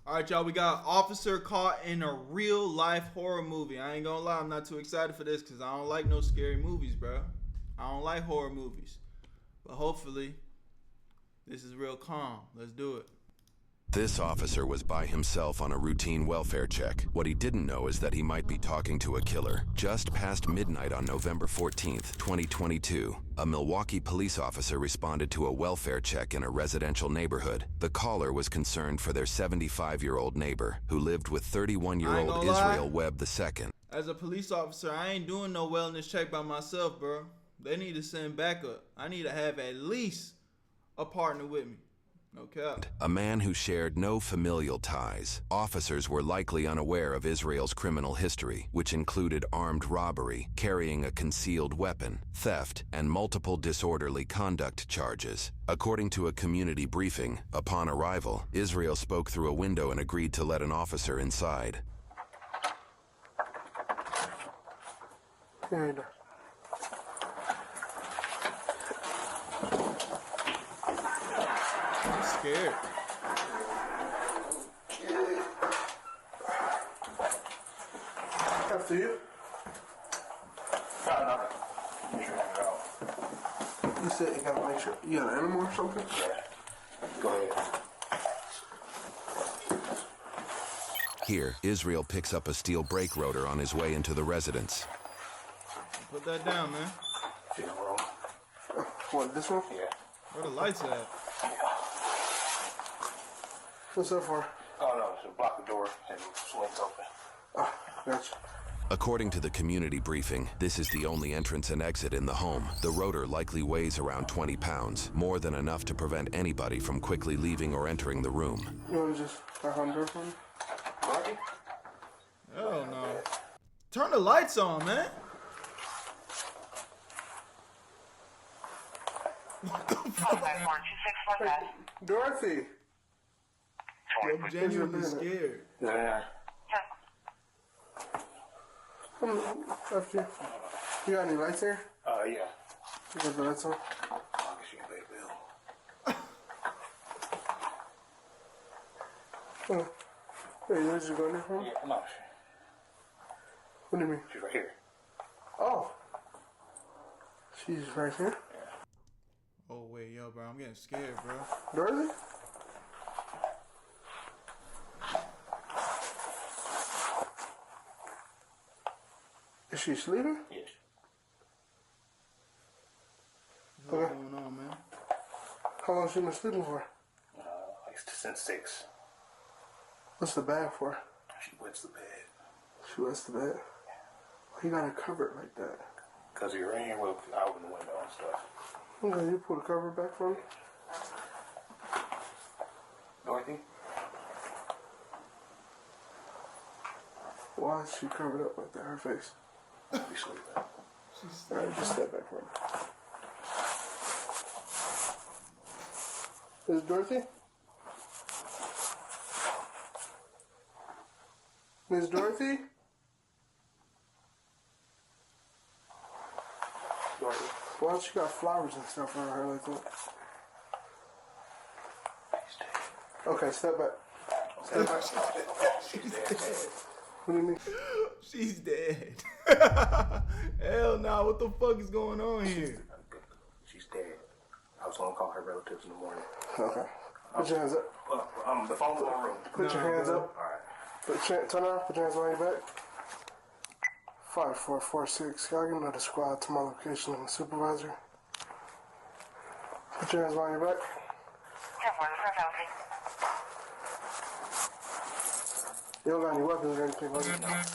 All right, y'all. We got officer caught in a real life horror movie. I ain't gonna lie, I'm not too excited for this because I don't like no scary movies, bro. I don't like horror movies. But hopefully, this is real calm. Let's do it. This officer was by himself on a routine welfare check. What he didn't know is that he might be talking to a killer. Just past midnight on November 14th, 2022, a Milwaukee police officer responded to a welfare check in a residential neighborhood. The caller was concerned for their 75-year-old neighbor, who lived with 31-year-old Israel Webb II. As a police officer, I ain't doing no wellness check by myself, bro. They need to send backup. I need to have at least a partner with me. No cap. A man who shared no familial ties. Officers were likely unaware of Israel's criminal history, which included armed robbery, carrying a concealed weapon, theft, and multiple disorderly conduct charges. According to a community briefing, upon arrival, Israel spoke through a window and agreed to let an officer inside. Good. I'm scared. After you? No. You should have it out. You said you gotta make sure you got an animal or something? Yeah. Go ahead. Here, Israel picks up a steel brake rotor on his way into the residence. Put that down, man. See the room? What, this one? Yeah. Where the lights at? What's that for? Oh no, it's a block the door and it swings open. Ah, gotcha. According to the community briefing, this is the only entrance and exit in the home. The rotor likely weighs around 20 pounds, more than enough to prevent anybody from quickly leaving or entering the room. You wanna just knock on the door for me? Ready? Hell no. Turn the lights on, man. What the fuck? Dorothy! I'm genuinely scared. Yeah. After you. You got any lights here? Yeah. You got the lights on? I guess you can pay the bill. Oh. Hey, you just go in there for me? Yeah, no. What do you mean? She's right here. Oh. She's right here? Oh, wait, yo, bro. I'm getting scared, bro. Dorothy? Is she sleeping? Yes. What's going on, man? How long has she been sleeping for? Like since 6. What's the bag for? She wets the bed. She wets the bed. Why you gotta cover it like that? Because of your rain, we'll open the window and stuff. Okay, you pull the cover back for me? Dorothy? Why is she covered up like that? Her face. Be sleeping. Alright, just step back for me. Is it Dorothy? Miss Dorothy? Dorothy? Why don't you got flowers and stuff around her like that? She's dead. Okay, step back. Step back. She's dead. What do you mean? She's dead. Hell no, what the fuck is going on here? She's dead. I was gonna call her relatives in the morning. Okay. Put your hands up. The phone's in the room. Put your hands up. Alright. Turn around. Put your hands behind your back. 5446. Y'all give another squad to my location. I'm the supervisor. Put your hands behind your back. You don't got any weapons or anything like that?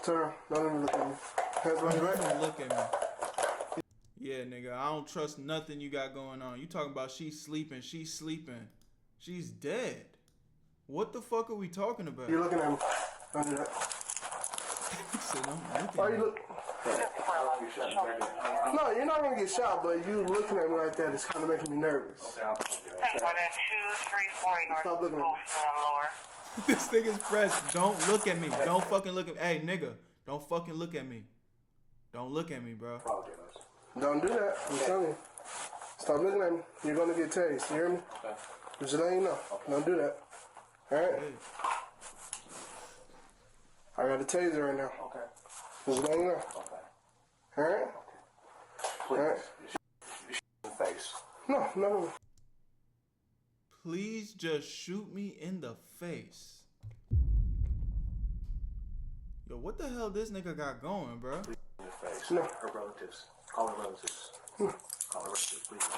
Turn around. Don't even look at me. Hands behind your back. Don't look at me. Yeah, nigga, I don't trust nothing you got going on. You talking about she's sleeping. She's sleeping. She's dead. What the fuck are we talking about? You're looking at me. Don't do that. He said, don't look Why at you me. look? No, you're not gonna get shot, but you looking at me like that is kind of making me nervous. Stop looking at me. This nigga's pressed. Don't look at me. Don't fucking look at me. Hey, nigga, don't fucking look at me. Don't look at me, bro. Don't do that. I'm telling you. Stop looking at me. You're gonna get tased. You hear me? Just letting you know. Don't do that. Alright? Hey. I got a taser right now. Okay. Just letting you know. Okay. Alright? Please. Alright? You in the face. No. Please just shoot me in the face. Yo, what the hell this nigga got going, bro? In the face. No. Her relatives. Call her relatives. Call her relatives, please.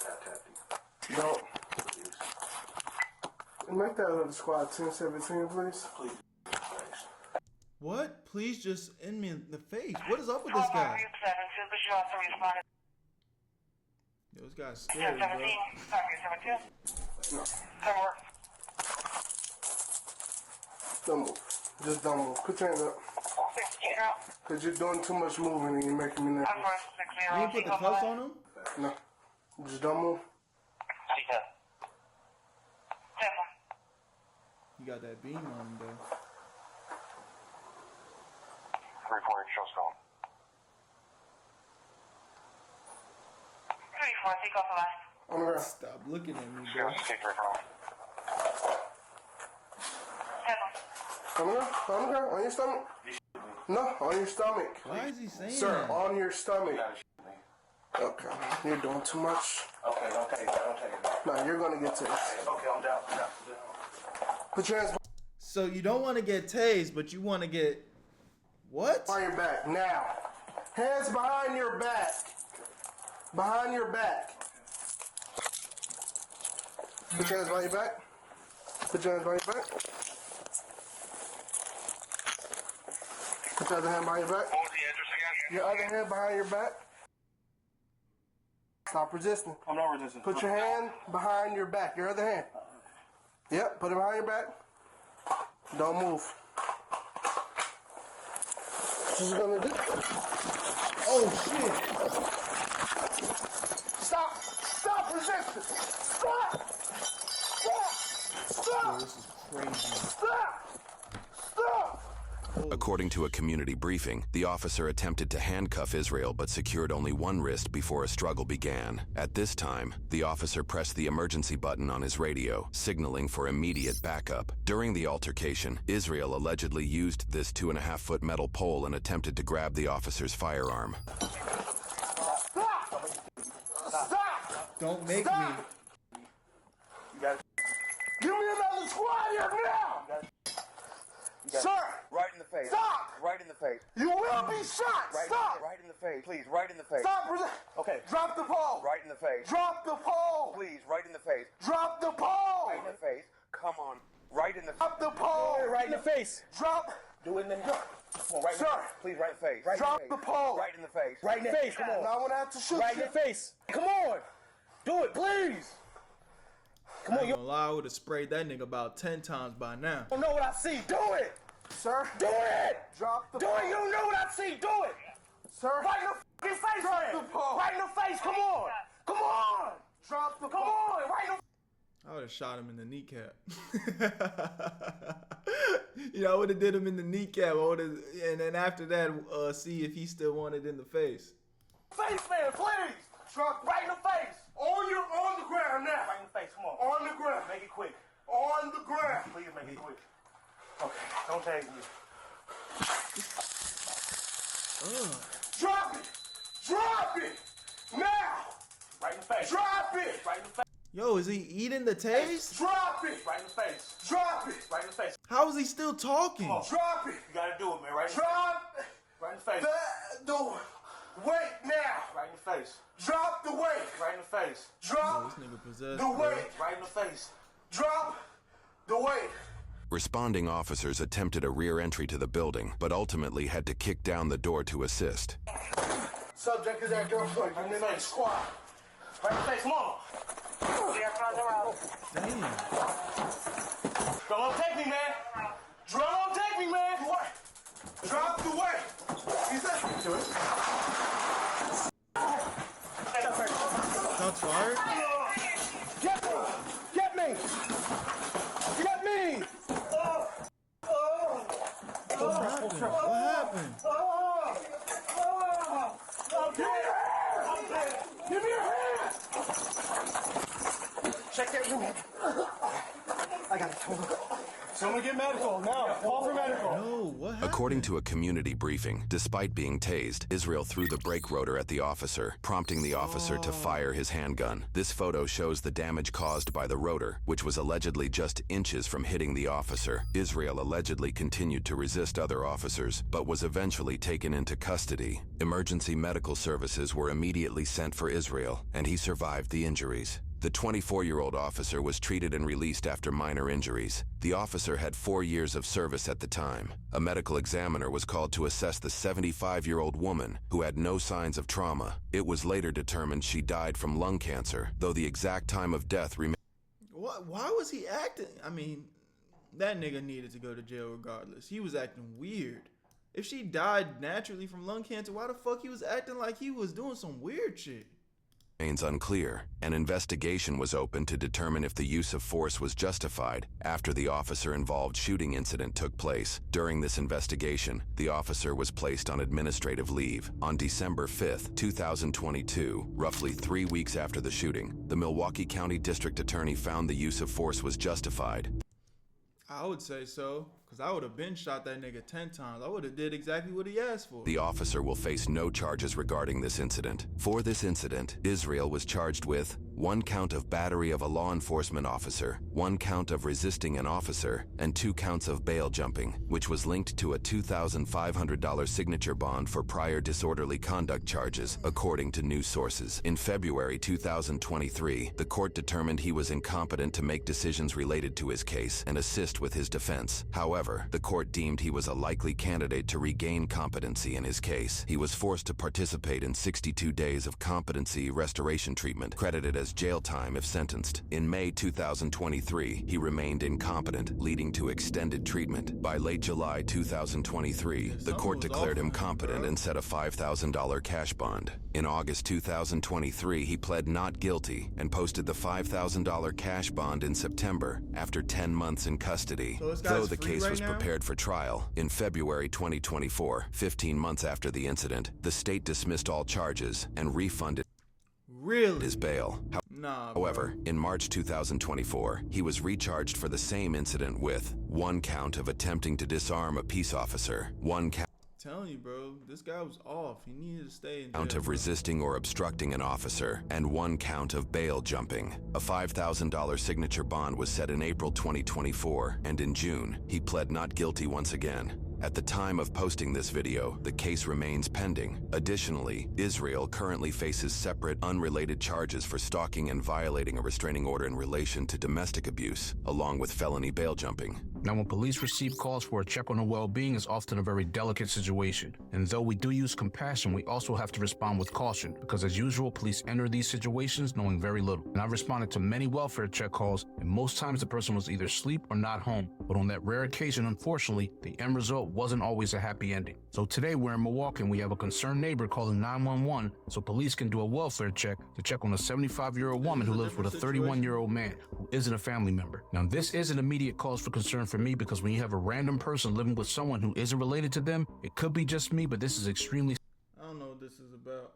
Tap you. Don't. Please. Make that other squad 10-17, please. Please. In the face. What? Please just end me in the face. What is up with this guy? Yo, this guy's scary, bro. No. Don't move. Just don't move. Put your hands up. Because you're doing too much moving and you're making me nervous. You didn't put the cuffs on him? No. Just don't move. You got that beam on him, though. 348, show stone. 3-4, take off the last. On the ground. Stop looking at me, Zero, bro. take right from. On the ground. On the ground. On your stomach. No, on your stomach. Why is he saying Sir, that? on your stomach. You gotta shoot me. Okay. You're doing too much. Okay, don't take it. Don't take it. No, you're going to get tased. Okay, I'm down. I'm down. Put your hands So you don't want to get tased, but you want to get... What? behind your back. Now. Hands behind your back. Behind your back. Put your hands behind your back. Put your hands behind your back. Put your other hand behind your back. What was the address again? Your other hand behind your back. Stop resisting. I'm not resisting. Put your hand behind your back. Your other hand. Yep, put it behind your back. Don't move. What you gonna do? Oh, shit. Stop! Stop resisting! Stop! Stop! Stop! This is crazy. Stop! Stop! According to a community briefing, the officer attempted to handcuff Israel but secured only one wrist before a struggle began. At this time, the officer pressed the emergency button on his radio, signaling for immediate backup. During the altercation, Israel allegedly used this 2.5-foot metal pole and attempted to grab the officer's firearm. Stop! Stop! Don't make Stop! me. You got it. Give me another squad here now! Sir! Right in the face. Stop! Right in the face. You will be shot! Right, Stop! right in the face. Please, right in the face. Stop! Okay. Drop the pole! Right in the face. Drop the pole! Please, right in the face. Drop the pole! Right in the face. Come on. Right in the Drop the pole! Right in the face. Drop! Do it in the Come on, right in Sir. the face. Please, right in the face. Right Drop in the the face. pole! Right in the face. Right in the face. Come on. Now I'm gonna have to shoot Right in you. the face. Come on. Do it, please. Come I on, ain't you gonna lie, I would have sprayed that nigga about 10 times by now. don't know what I see. Do it. Sir! Do it. Drop the Do pole! it. You don't know what I see. Do it. Sir! Right in the fucking face, Drop man. the pole! Right in the face. Come on. Come on. Drop the Come pole! on. Right in the I would have shot him in the kneecap. You know, I would have did him in the kneecap. And then after that, see if he still wanted in the face. face, man. Please. Drop Right in the face. on the ground now! Right in the face. Come on. On the ground! Make it quick. On the ground! Please make it quick. Okay. Don't tase me. Drop it! Drop it! Now! Right in the face. Drop it! Right in the face. Yo, is he eating the taste? Drop it! Right in the face. Drop it! Right in the face. How is he still talking? Drop it! You gotta do it, man. Right in the face. Drop Right in the face. the weight now! Right in the face. Drop the weight! Right in the face. Oh, Drop this nigga possessed, the bro. weight! Right in the face. Drop the weight! Responding officers attempted a rear entry to the building, but ultimately had to kick down the door to assist. Subject is at gunpoint. I'm in the squad. Right in the face. Come on. Damn. Don't take me, man. Don't take me, man. What? Drop the weight! He said, do it. Shots fired? Get me! Get me! Get me! What happened? What happened? Give me your hand! Give me your hand! check that room. I got it. Hold on. Someone get medical now. Call for medical. No, what happened? According to a community briefing, despite being tased, Israel threw the brake rotor at the officer, prompting the officer to fire his handgun. This photo shows the damage caused by the rotor, which was allegedly just inches from hitting the officer. Israel allegedly continued to resist other officers, but was eventually taken into custody. Emergency medical services were immediately sent for Israel, and he survived the injuries. The 24-year-old officer was treated and released after minor injuries. The officer had 4 years of service at the time. A medical examiner was called to assess the 75-year-old woman, who had no signs of trauma. It was later determined she died from lung cancer, though the exact time of death remains. Why was he acting? I mean, that nigga needed to go to jail regardless. He was acting weird. If she died naturally from lung cancer, why the fuck he was acting like he was doing some weird shit? Remains unclear. An investigation was opened to determine if the use of force was justified after the officer-involved shooting incident took place. During this investigation, the officer was placed on administrative leave. On December 5, 2022, roughly 3 weeks after the shooting, the Milwaukee County District Attorney found the use of force was justified. I would say so, because I would have been shot that nigga 10 times. I would have did exactly what he asked for. The officer will face no charges regarding this incident. For this incident, Israel was charged with 1 count of battery of a law enforcement officer, 1 count of resisting an officer, and 2 counts of bail jumping, which was linked to a $2,500 signature bond for prior disorderly conduct charges, according to news sources. In February 2023, the court determined he was incompetent to make decisions related to his case and assist with his defense. However, the court deemed he was a likely candidate to regain competency in his case. He was forced to participate in 62 days of competency restoration treatment, credited as jail time if sentenced. In May 2023, he remained incompetent, leading to extended treatment. By late July 2023, the court declared him competent and set a $5,000 cash bond. In August 2023, he pled not guilty and posted the $5,000 cash bond in September after 10 months in custody. Though the case was prepared for trial, in February 2024, 15 months after the incident, the state dismissed all charges and refunded his bail. However, in March 2024, he was recharged for the same incident with 1 count of attempting to disarm a peace officer, 1 count Telling you, bro, this guy was off. He needed to stay in jail. Count of resisting or obstructing an officer, and 1 count of bail jumping. A $5,000 signature bond was set in April 2024, and in June, he pled not guilty once again. At the time of posting this video, the case remains pending. Additionally, Israel currently faces separate, unrelated charges for stalking and violating a restraining order in relation to domestic abuse, along with felony bail jumping. Now, when police receive calls for a check on their well-being, it's often a very delicate situation. And though we do use compassion, we also have to respond with caution, because as usual, police enter these situations knowing very little. And I've responded to many welfare check calls, and most times the person was either asleep or not home. But on that rare occasion, unfortunately, the end result wasn't always a happy ending. So today we're in Milwaukee and we have a concerned neighbor calling 911 so police can do a welfare check to check on a 75-year-old woman who lives with a 31-year-old man who isn't a family member. Now, this is an immediate cause for concern for me, because when you have a random person living with someone who isn't related to them, it could be just me, but this is extremely I don't know what this is about.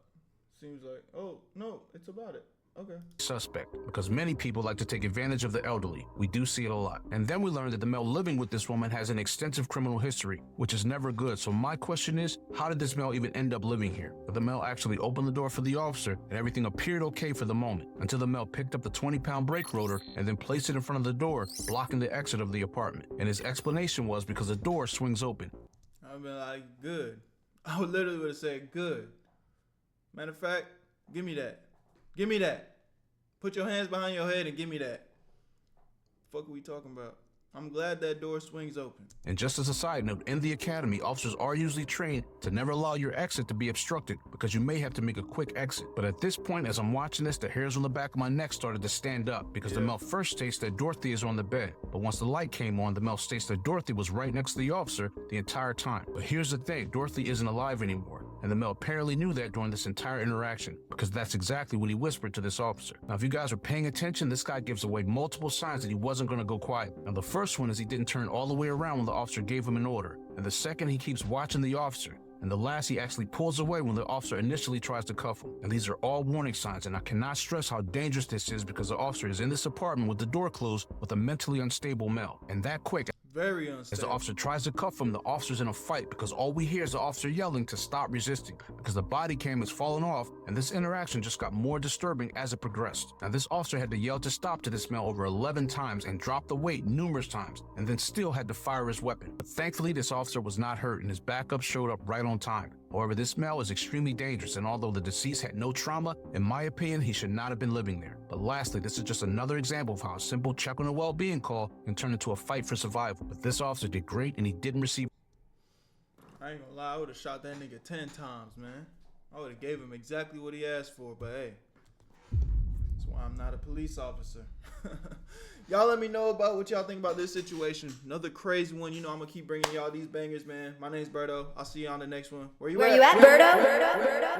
Seems like, oh, no, it's about it. Okay. suspect, because many people like to take advantage of the elderly. We do see it a lot. And then we learned that the male living with this woman has an extensive criminal history, which is never good. So my question is, how did this male even end up living here? But the male actually opened the door for the officer, and everything appeared okay for the moment, until the male picked up the 20-pound brake rotor and then placed it in front of the door, blocking the exit of the apartment. And his explanation was because the door swings open. I've been like, good. I would literally would have said, good. Matter of fact, give me that. Give me that. Put your hands behind your head and give me that. Fuck are we talking about? I'm glad that door swings open. And just as a side note, in the academy, officers are usually trained to never allow your exit to be obstructed, because you may have to make a quick exit. But at this point, as I'm watching this, the hairs on the back of my neck started to stand up, because the male first states that Dorothy is on the bed. But once the light came on, the male states that Dorothy was right next to the officer the entire time. But here's the thing, Dorothy isn't alive anymore. And the male apparently knew that during this entire interaction, because that's exactly what he whispered to this officer. Now, if you guys are paying attention, this guy gives away multiple signs that he wasn't going to go quiet. Now, the first one is he didn't turn all the way around when the officer gave him an order. And the second, he keeps watching the officer. And the last, he actually pulls away when the officer initially tries to cuff him. And these are all warning signs, and I cannot stress how dangerous this is because the officer is in this apartment with the door closed with a mentally unstable male. And that quick, Very as the unstable. officer tries to cuff him, the officer's in a fight because all we hear is the officer yelling to stop resisting because the body cam has fallen off, and this interaction just got more disturbing as it progressed. Now, this officer had to yell to stop to this male over 11 times and drop the weight numerous times, and then still had to fire his weapon. But thankfully, this officer was not hurt, and his backup showed up right on time. However, this male is extremely dangerous, and although the deceased had no trauma, in my opinion, he should not have been living there. But lastly, this is just another example of how a simple check on a well-being call can turn into a fight for survival. But this officer did great, and he didn't receive. I ain't gonna lie, I would have shot that nigga 10 times, man. I would have gave him exactly what he asked for, but hey, that's why I'm not a police officer. Y'all let me know about what y'all think about this situation. Another crazy one. You know I'm gonna keep bringing y'all these bangers, man. My name's Berto. I'll see you on the next one. Where you at? Berto?